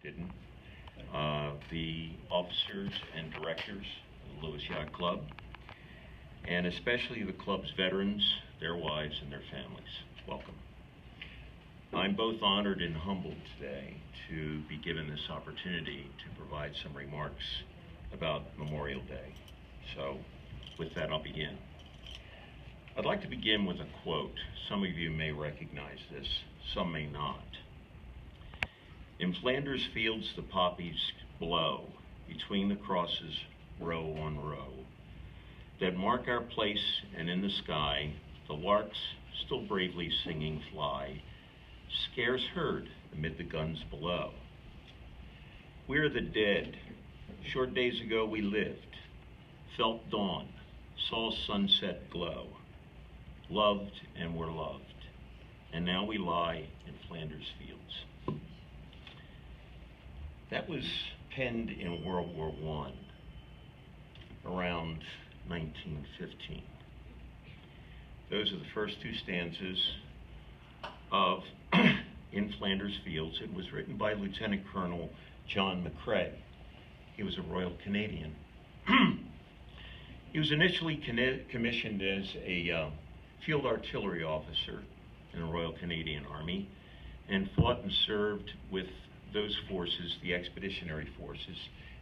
didn't. The officers and directors of the Lewis Yacht Club, and especially the club's veterans, their wives, and their families. Welcome. I'm both honored and humbled today to be given this opportunity to provide some remarks about Memorial Day. So with that, I'll begin. I'd like to begin with a quote. Some of you may recognize this, some may not. In Flanders fields the poppies blow, between the crosses row on row, that mark our place, and in the sky the larks still bravely singing fly, scarce heard amid the guns below. We're the dead. Short days ago we lived, felt dawn, saw sunset glow, loved and were loved, and now we lie in Flanders fields. That was penned in World War I, around 1915. Those are the first two stanzas of In Flanders Fields. It was written by Lieutenant Colonel John McCrae. He was a Royal Canadian. He was initially commissioned as a field artillery officer in the Royal Canadian Army, and fought and served with those forces, the expeditionary forces,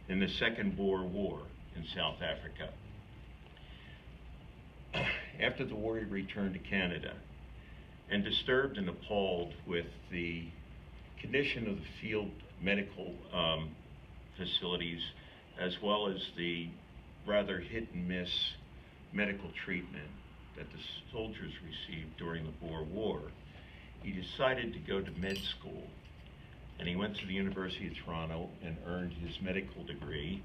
in the Second Boer War in South Africa. After the war, he returned to Canada, and disturbed and appalled with the condition of the field medical facilities, as well as the rather hit and miss medical treatment that the soldiers received during the Boer War, he decided to go to med school. And he went to the University of Toronto and earned his medical degree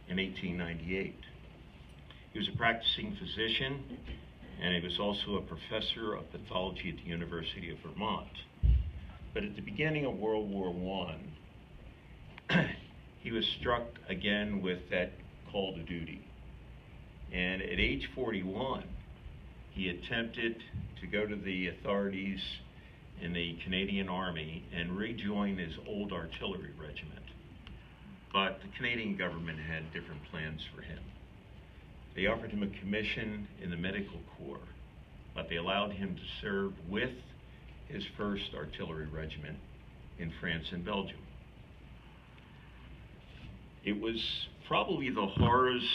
in 1898. He was a practicing physician, and he was also a professor of pathology at the University of Vermont. But at the beginning of World War I, he was struck again with that call to duty. And at age 41, he attempted to go to the authorities in the Canadian Army and rejoin his old artillery regiment. But the Canadian government had different plans for him. They offered him a commission in the medical corps, but they allowed him to serve with his 1st Artillery Regiment in France and Belgium. It was probably the horrors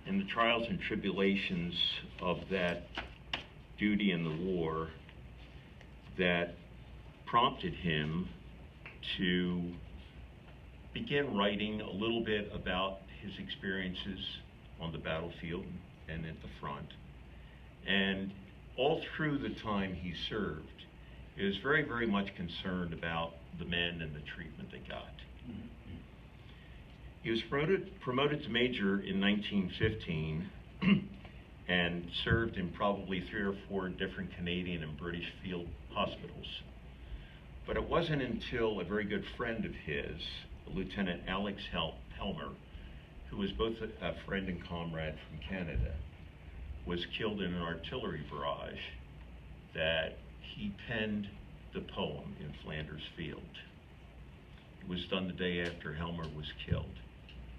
and the trials and tribulations of that duty in the war that prompted him to begin writing a little bit about his experiences on the battlefield and at the front. And all through the time he served, he was very, very much concerned about the men and the treatment they got. He was promoted to major in 1915 and served in probably 3 or 4 different Canadian and British field hospitals. But it wasn't until a very good friend of his, Lieutenant Alex Helmer, who was both a friend and comrade from Canada, was killed in an artillery barrage, that he penned the poem In Flanders Field. It was done the day after Helmer was killed.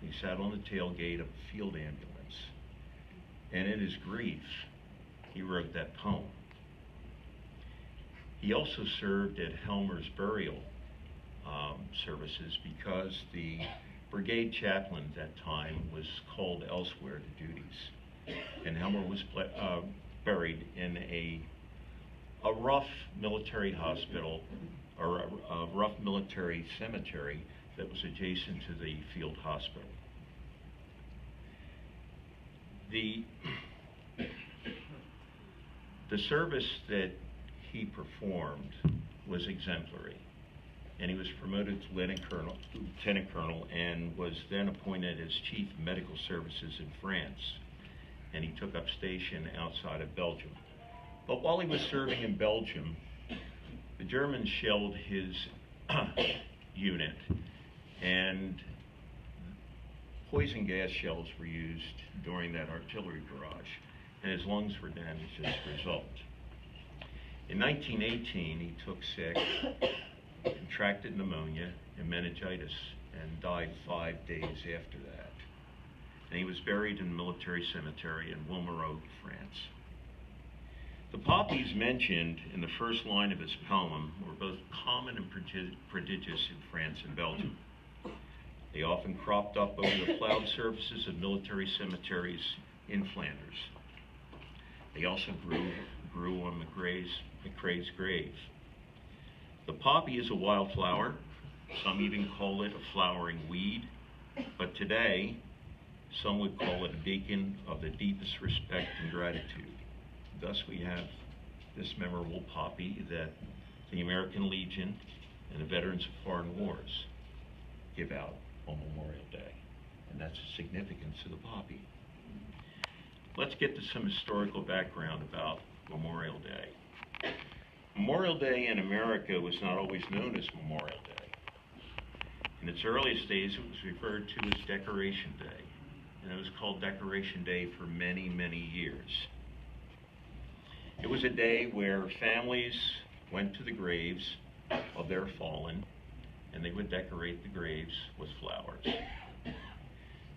He sat on the tailgate of a field ambulance, and in his grief, he wrote that poem. He also served at Helmer's burial services because the brigade chaplain at that time was called elsewhere to duties. And Helmer was buried in a rough military hospital, or a rough military cemetery that was adjacent to the field hospital. The service that he performed was exemplary, and he was promoted to lieutenant colonel, and was then appointed as chief of medical services in France, and he took up station outside of Belgium. But while he was serving in Belgium, the Germans shelled his unit, and poison gas shells were used during that artillery barrage, and his lungs were damaged as a result. In 1918, he took sick contracted pneumonia and meningitis and died 5 days after that. And he was buried in the military cemetery in Wilmerow, France. The poppies mentioned in the first line of his poem were both common and prodigious in France and Belgium. They often cropped up over the plowed surfaces of military cemeteries in Flanders. They also grew on McCrae's grave. The poppy is a wildflower. Some even call it a flowering weed, but today, some would call it a beacon of the deepest respect and gratitude. Thus, we have this memorable poppy that the American Legion and the Veterans of Foreign Wars give out on Memorial Day, and that's the significance of the poppy. Let's get to some historical background about Memorial Day. Memorial Day in America was not always known as Memorial Day. In its earliest days, it was referred to as Decoration Day, and it was called Decoration Day for many, many years. It was a day where families went to the graves of their fallen, and they would decorate the graves with flowers.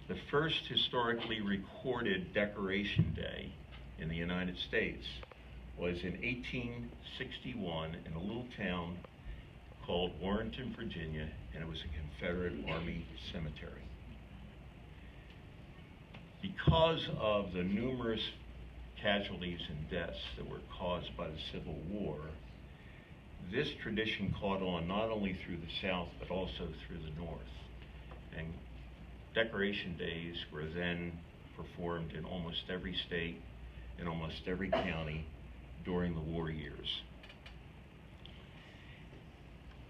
The first historically recorded Decoration Day in the United States was in 1861 in a little town called Warrenton, Virginia, and it was a Confederate Army cemetery. Because of the numerous casualties and deaths that were caused by the Civil War, this tradition caught on not only through the South, but also through the North. And Decoration Days were then performed in almost every state, in almost every county during the war years.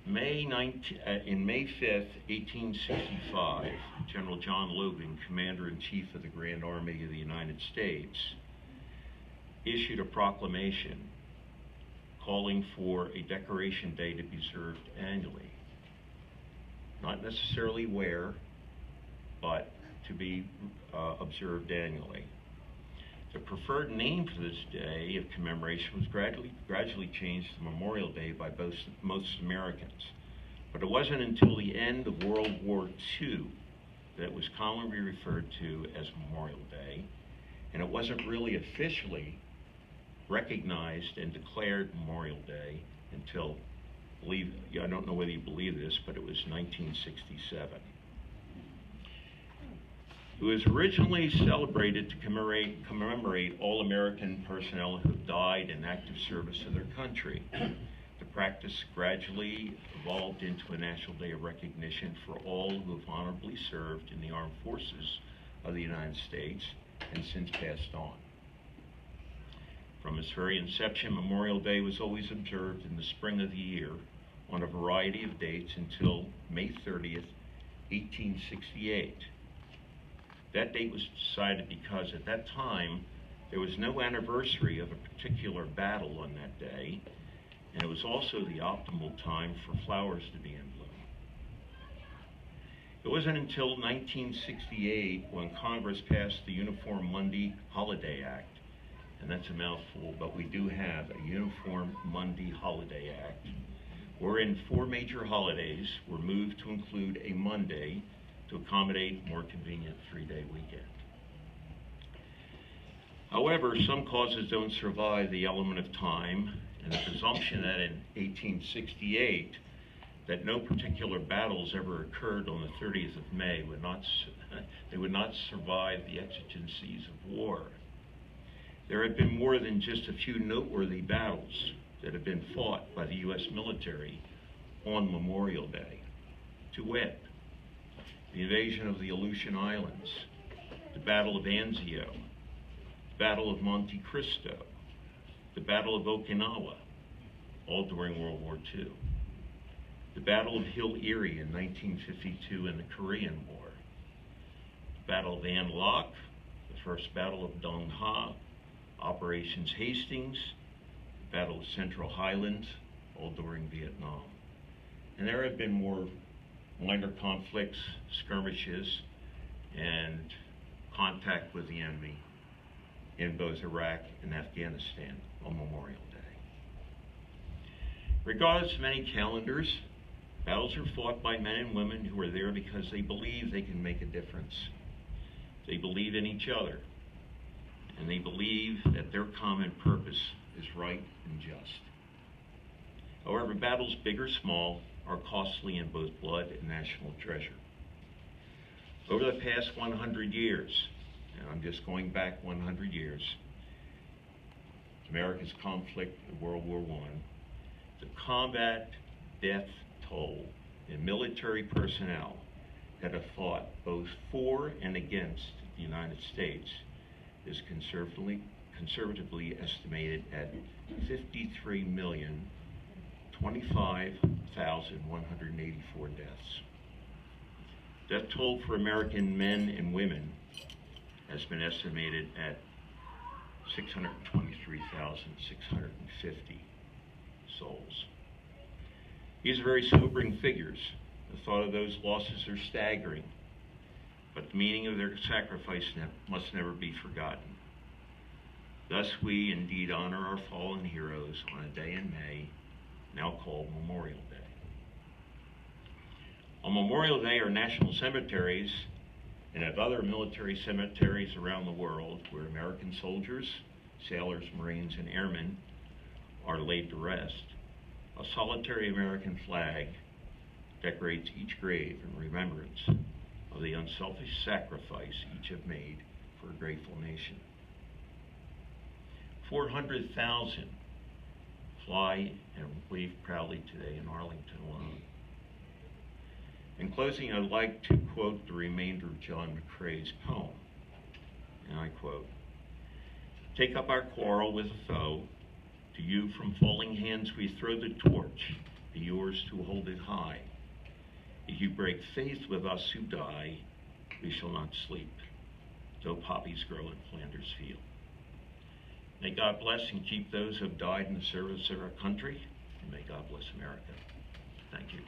In May 5th, 1865, General John Logan, Commander-in-Chief of the Grand Army of the United States, issued a proclamation calling for a Decoration Day to be observed annually. Not necessarily where, but to be observed annually. The preferred name for this day of commemoration was gradually changed to Memorial Day by most Americans. But it wasn't until the end of World War II that it was commonly referred to as Memorial Day, and it wasn't really officially recognized and declared Memorial Day until, I don't know whether you believe this, but it was 1967. It was originally celebrated to commemorate all American personnel who died in active service of their country. The practice gradually evolved into a national day of recognition for all who have honorably served in the armed forces of the United States and since passed on. From its very inception, Memorial Day was always observed in the spring of the year on a variety of dates until May 30th, 1868. That date was decided because at that time, there was no anniversary of a particular battle on that day, and it was also the optimal time for flowers to be in bloom. It wasn't until 1968 when Congress passed the Uniform Monday Holiday Act, and that's a mouthful, but we do have a Uniform Monday Holiday Act, wherein 4 major holidays were moved to include a Monday to accommodate a more convenient 3-day weekend. However, some causes don't survive the element of time, and the presumption that in 1868 that no particular battles ever occurred on the 30th of May would not survive the exigencies of war. There had been more than just a few noteworthy battles that had been fought by the U.S. military on Memorial Day, to wit, the invasion of the Aleutian Islands, the Battle of Anzio, the Battle of Monte Cristo, the Battle of Okinawa, all during World War II, the Battle of Hill Erie in 1952 and the Korean War, the Battle of An Loc, the First Battle of Dong Ha, Operations Hastings, the Battle of Central Highlands, all during Vietnam. And there have been more minor conflicts, skirmishes, and contact with the enemy in both Iraq and Afghanistan on Memorial Day. Regardless of many calendars, Battles are fought by men and women who are there because they believe they can make a difference. They believe in each other, and they believe that their common purpose is right and just. However, battles big or small are costly in both blood and national treasure. Over the past 100 years, and I'm just going back 100 years, America's conflict in World War I, the combat death toll in military personnel that have fought both for and against the United States is conservatively estimated at 53,025,184 deaths. Death toll for American men and women has been estimated at 623,650 souls. These are very sobering figures. The thought of those losses are staggering, but the meaning of their sacrifice must never be forgotten. Thus, we indeed honor our fallen heroes on a day in May, now called Memorial Day. On Memorial Day, our national cemeteries and at other military cemeteries around the world where American soldiers, sailors, Marines, and airmen are laid to rest, a solitary American flag decorates each grave in remembrance of the unselfish sacrifice each have made for a grateful nation. 400,000 fly and wave proudly today in Arlington alone. In closing, I'd like to quote the remainder of John McCrae's poem, and I quote, "Take up our quarrel with the foe. To you from falling hands we throw the torch, be yours to hold it high. If you break faith with us who die, we shall not sleep, though poppies grow in Flanders field." May God bless and keep those who have died in the service of our country, and may God bless America. Thank you.